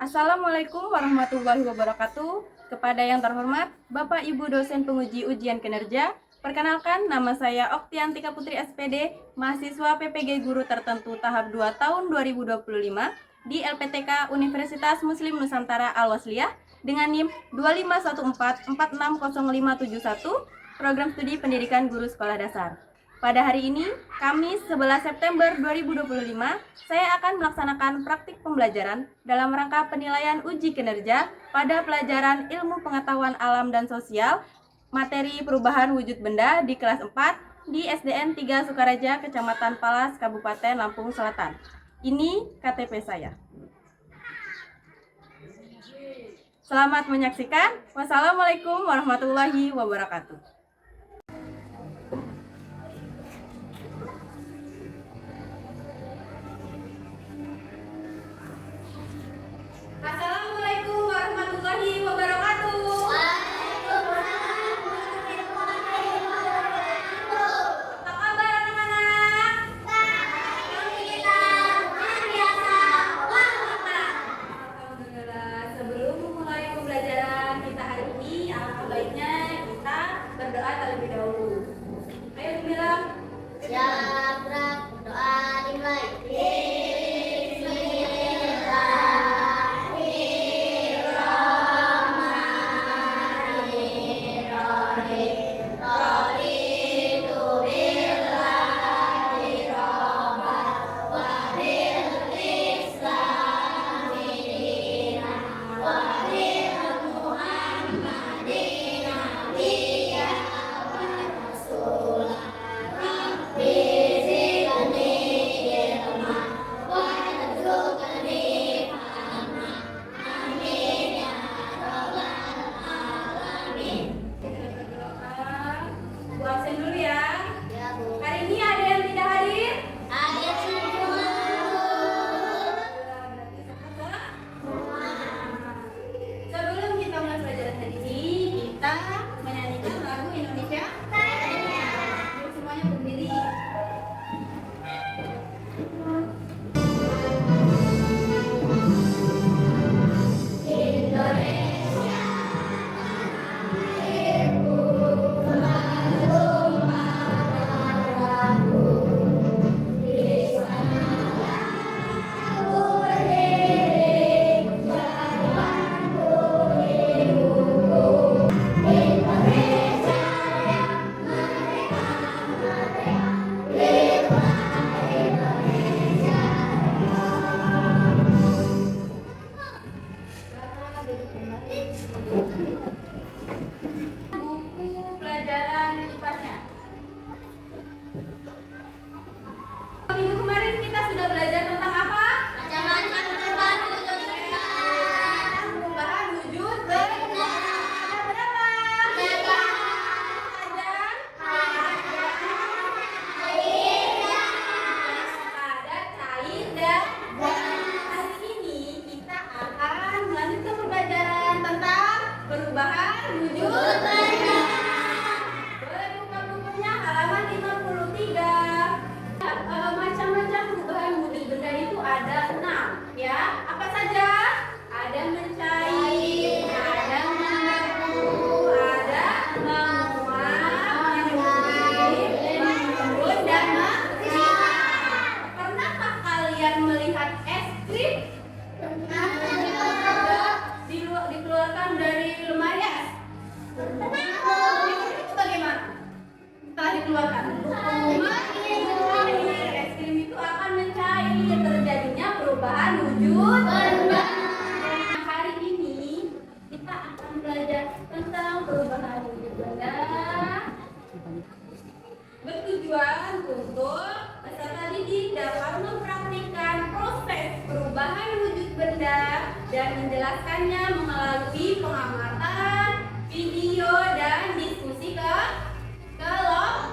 Assalamualaikum warahmatullahi wabarakatuh. Kepada yang terhormat Bapak Ibu dosen penguji ujian kinerja, perkenalkan nama saya Oktiantika Putri SPD, mahasiswa PPG Guru Tertentu tahap 2 tahun 2025 di LPTK Universitas Muslim Nusantara Al-Wasliyah dengan NIM 25144600571, Program Studi Pendidikan Guru Sekolah Dasar. Pada hari ini, Kamis 11 September 2025, saya akan melaksanakan praktik pembelajaran dalam rangka penilaian uji kinerja pada pelajaran Ilmu Pengetahuan Alam dan Sosial, materi perubahan wujud benda di kelas 4 di SDN 3 Sukaraja, Kecamatan Palas, Kabupaten Lampung Selatan. Ini KTP saya. Selamat menyaksikan. Wassalamualaikum warahmatullahi wabarakatuh. Assalamualaikum warahmatullahi wabarakatuh. Apa kabar anak-anak? Alhamdulillah. Sebelum memulai pembelajaran kita hari ini, alangkah baiknya kita berdoa terlebih dahulu. Ayo bilang. Ya, berdoa dimulai. Buku pelajaran IPA-nya. Minggu kemarin kita sudah belajar tentang apa? Macam-macam perubahan wujud benda. Perubahan wujud benda. Ada berapa? Padat, cair, dan hari ini kita akan melanjutkan pembelajaran tentang perubahan wujud benda. Boleh buka bukunya halaman 53. Macam-macam perubahan wujud benda itu ada 6, ya. Apa saja? Ada mencair, ada membeku, ada menguap, mengembun, dan mengkilap. Pernahkah kalian melihat es krim dikeluarkan dari lemari es? Itu bagaimana? Setelah dikeluarkan, es krim itu akan mencair, terjadinya perubahan wujud benda. Hari ini kita akan belajar tentang perubahan wujud benda, bertujuan untuk peserta didik dapat mempraktikkan proses perubahan wujud benda dan menjelaskannya melalui pengamatan, video, dan diskusi kelompok.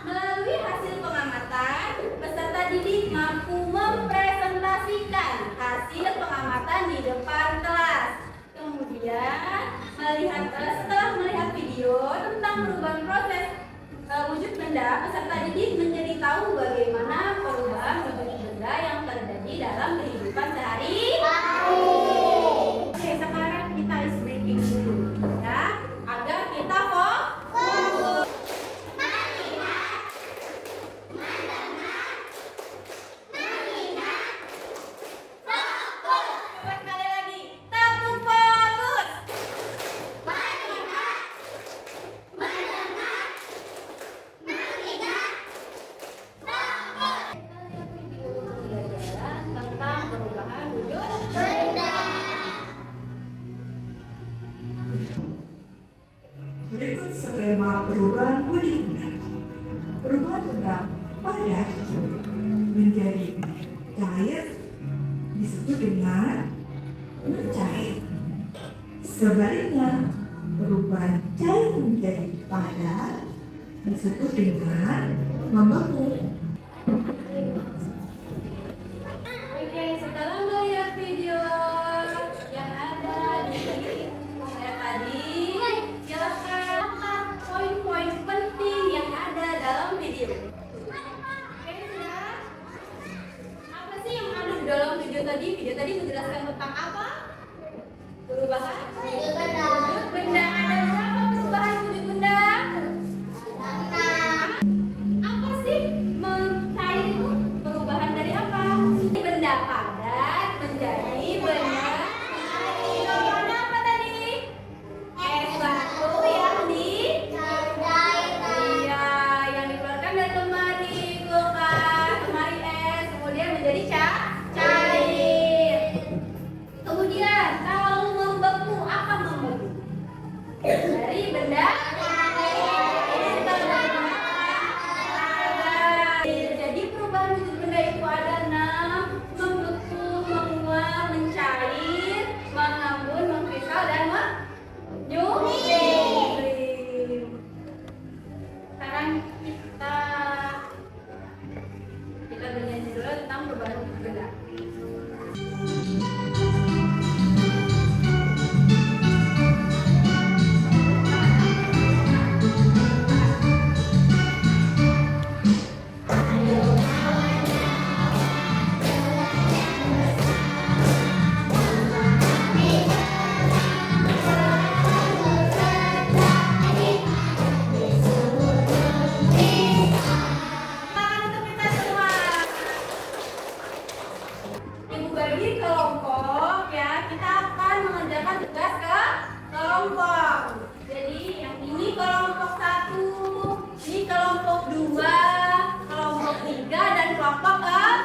Melalui hasil pengamatan, peserta didik mampu mempresentasikan hasil pengamatan di depan kelas. Kemudian, setelah melihat video tentang perubahan proses wujud benda, peserta didik menjadi tahu bagaimana perubahan wujud benda yang terjadi dalam kehidupan sehari-hari. disebut dengan mencair. Sebaliknya, perubahan cair menjadi padat disebut dengan membeku. Oke, sekarang melihat video yang ada di saya tadi. Silakan poin-poin penting yang ada dalam video. Oke, sudah? Apa sih yang ada di dalam video tadi? Video tadi menjelaskan tentang apa? Perubahan Wujud benda. wujud benda. Ada berapa perubahan wujud benda? Apa sih mencair itu? Perubahan dari apa? Benda padat menjadi benda cair. Contohnya apa tadi? Es batu yang iya, yang dikeluarkan dari lemari kulkas, lemari es, kemudian menjadi cair. Kemudian kalau membeku, apa membeku? Dari benda jadi perubahan wujud benda itu ada 6: membeku, menguap, mencair, mengambun, mengkristal, dan menyusrim. Sekarang kita bernyanyi dulu tentang perubahan wujud benda. Tangan untuk kita semua. Ibu bagi kelompok ya, kita akan mengerjakan tugas ke kelompok. Jadi yang ini kelompok 1, ini kelompok 2, kelompok 3, dan kelompok keempat.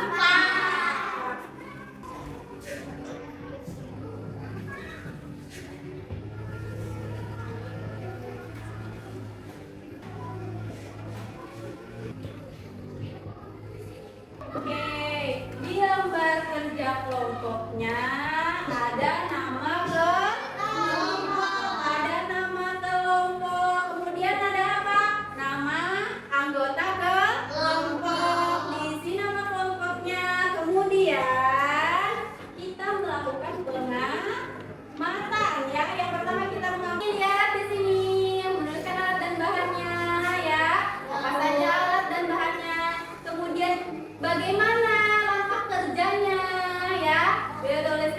Oke, di lembar kerja kelompoknya ada nama kelompok, kemudian ada apa? Nama anggota kelompok. Diisi nama kelompoknya. Kemudian kita melakukan pengamatan ya. Yang pertama kita mengambil lihat di sini, menuliskan alat dan bahannya ya. Apa saja alat dan bahannya. Kemudian bagaimana langkah kerjanya ya? Beliau tulis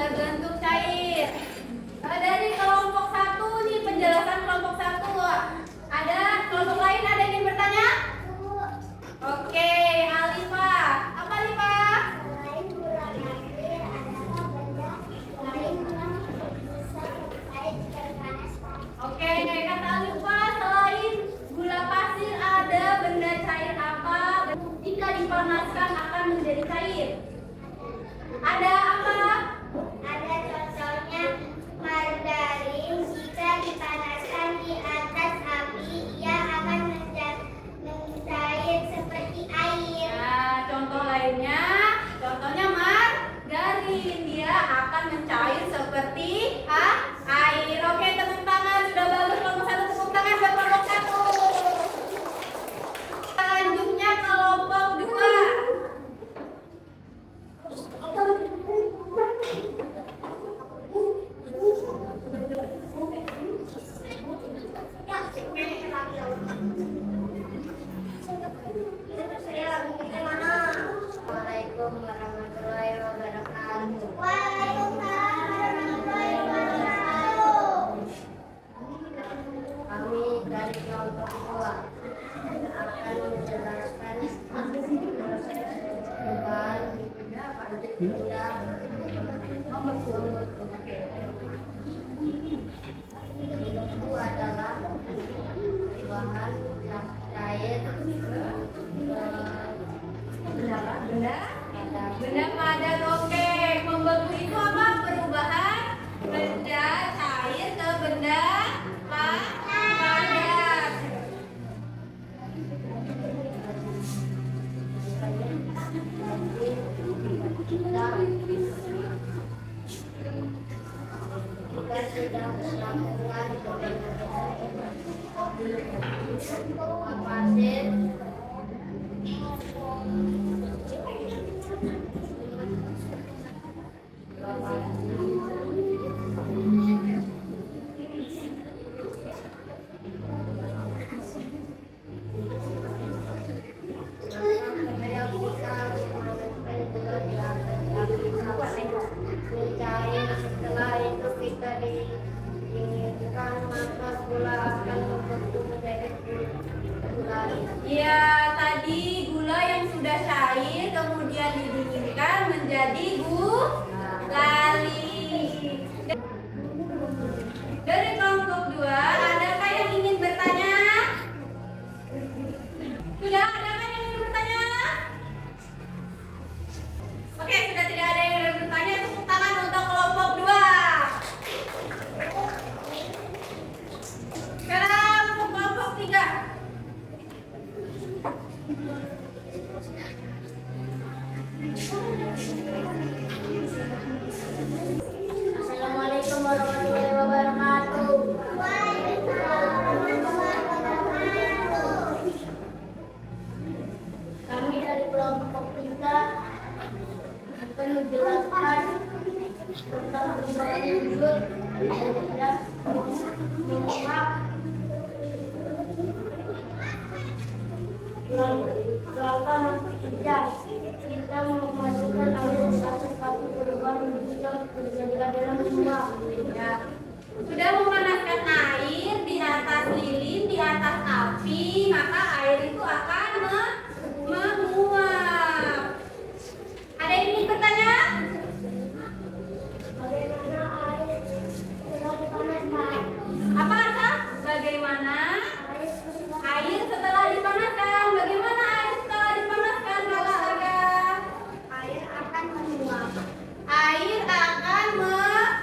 berbentuk cair. Dari kelompok satu nih penjelasan kelompok satu. Ada kelompok lain ada yang ingin bertanya? Oke, Alifa. Apa Alifa? Oke, kata Alifa, selain gula pasir ada benda cair apa jika dipanaskan akan menjadi cair? Ada apa? Ada contohnya margarin jika dipanaskan di atas api ia akan mencair seperti air. Nah, contoh lainnya, contohnya margarin, dia akan mencair seperti air. Oke, tepuk tangan, sudah bagus kelompok satu, tepuk tangan buat kelompok satu. Selanjutnya kelompok dua. Assalamualaikum warahmatullahi wabarakatuh. Waalaikumsalam warahmatullahi wabarakatuh. Kami dari kelompok dua akan menjelaskan proses perubahan benda itu adalah perubahan cair Benda padat. Oke, membeku itu apa? Perubahan benda cair ke benda padat. Kita sudah melakukan pasir mencair. Setelah itu kita dinginkan maka gula akan membentuk menjadi gula. Ya, tadi gula yang sudah cair kemudian didinginkan menjadi gulali. Dari kelompok dua, adakah yang ingin bertanya? Sudah, adakah yang ingin bertanya? Oke, sudah tidak ada yang ingin bertanya, tepuk tangan untuk kelompok dua. Sekarang untuk kelompok tiga. Assalamualaikum warahmatullahi wabarakatuh. Waalaikumsalam warahmatullahi wabarakatuh. Kami dari kelompok kita akan menjelaskan tentang perubahan wujud dan menguap. Langkah nomor 3, kita memasukkan air satu kali perubahan wujud yang terjadi dalam menguap. Ya. Sudah memanaskan air di atas lilin, di atas api, maka air itu akan menguap. Ada yang ingin bertanya? Bagaimana air setelah dipanaskan? Apa kata? Bagaimana air setelah dipanaskan? Bagaimana air setelah dipanaskan? Kalau ada Air akan menguap. air akan menguap.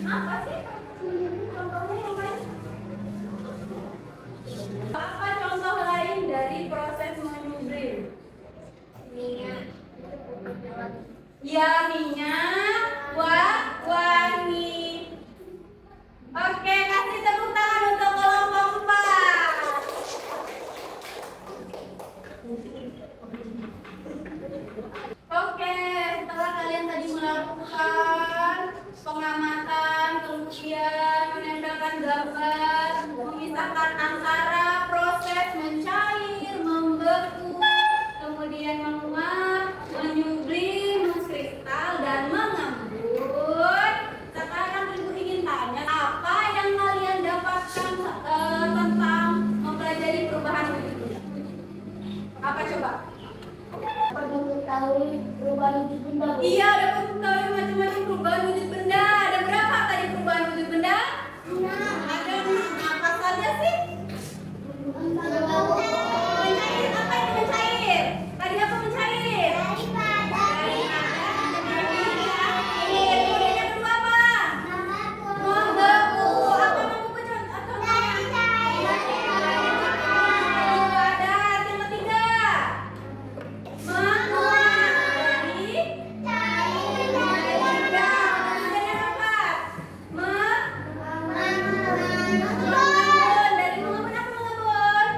Apa sih? Contohnya yang lain? Apa contoh lain dari proses menyublim? Minyak. Ya, minyak, wangi. Oke, kasih tepuk tangan untuk kelompok 4. Oke, setelah kalian tadi melakukan pengamatan, kemudian menempelkan gambar, memisahkan antara proses mencair, membeku, kemudian menguap, menyublim, mengkristal, dan mengembun. Sekarang ibu ingin tanya, apa yang kalian dapatkan tentang mempelajari perubahan wujud? Apa coba? Dapat mengetahui perubahan wujud benda. Iya, dapat mengetahui macam-macam perubahan wujud benda. Ada berapa tadi perubahan wujud benda? Ada 6. Apa saja sih? Mencair, apa itu mencair? Tadi apa mencair? Kemudian yang kedua apa? Membeku. Apa membeku contohnya? Padat. Yang ketiga? Menguap. Kemudian yang keempat? Mengembun. Dari mengembun apa mengembun?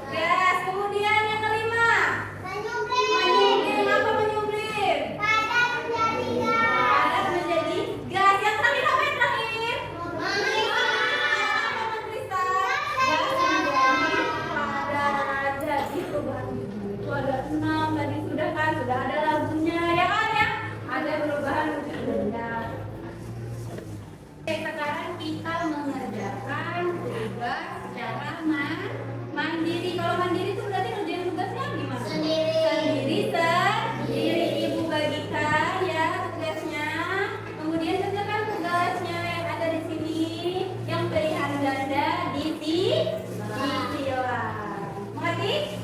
Gas. Kemudian yang kelima? Menyublim. Apa menyublim? Padat menjadi gas. Yang terakhir apa yang terakhir? Apa mengkristal? Gas menjadi padat. Jadi perubahan wujud itu ada 6. Tadi sudah kan? Sudah ada lagunya ya kan ya? Ada perubahan wujud benda. Oke, sekarang kita mengerjakan tugas secara mandiri. Kalau mandiri itu berarti ngerjain tugasnya gimana? Sendiri. Ibu bagikan ya tugasnya. Kemudian kerjakan tugasnya yang ada di sini, yang pilihan ganda di sila. Mengerti?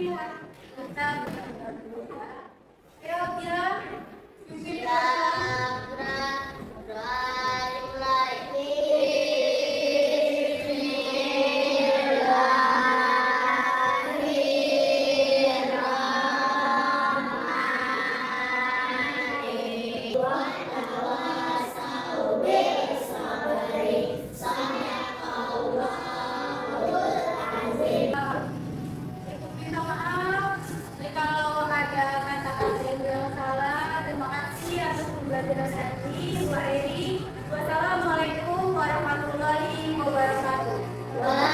Kita berdoa dulu ya. Kira-kira minta maaf kalau ada kata-kata yang salah. Terima kasih atas pembelajaran tadi, Bu Eri. Wassalamualaikum warahmatullahi wabarakatuh.